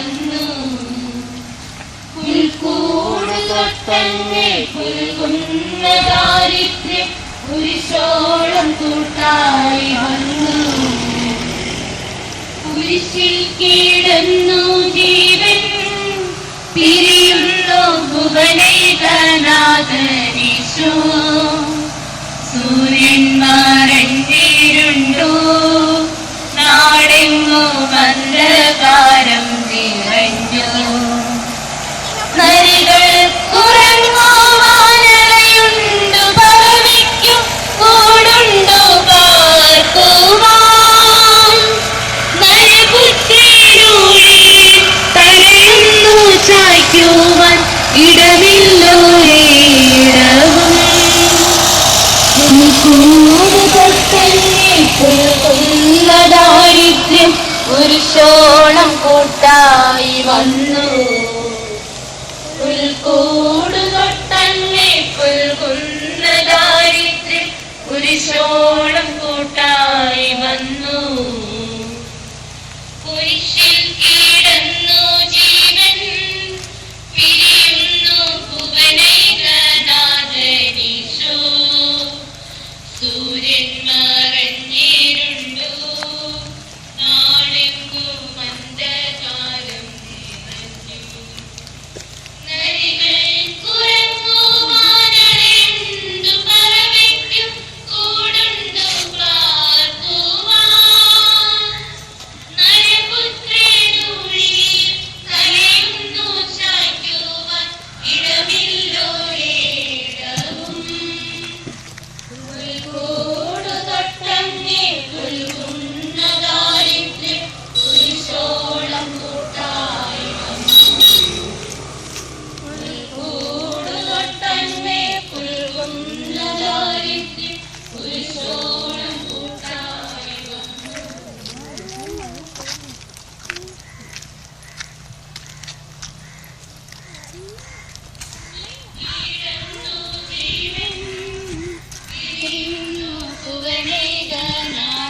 വന്നു. പുൽക്കൂട് തൊട്ടന്നെ പുൽകുന്ന ദാരിദ്ര്യം കുരിശോളം കൂട്ടായി വന്നു. കുരിശിൽ കിടന്നു ജീവൻ പിരിയുന്നു ഭുവനൈകനാഥനീശോ. സൂര്യൻ മറഞ്ഞിരുണ്ടു, നാടെങ്ങും അന്ധകാരം നിറഞ്ഞു. നരികൾ ഉറങ്ങുവാനലയുണ്ടു, പറവയ്ക്കും കൂടുണ്ടു പാർക്കുവാൻ. നരപുത്രരുടെ തലയുന്നു ചായ്ക്കുവാൻ ഇടമില്ലോരേടവും. ദാരിദ്ര്യം കുരിശോളം കൂട്ടായി വന്നു. പുൽക്കൂട് തൊട്ടന്നെ പുൽകുന്ന ദാരിദ്ര്യം കുരിശോളം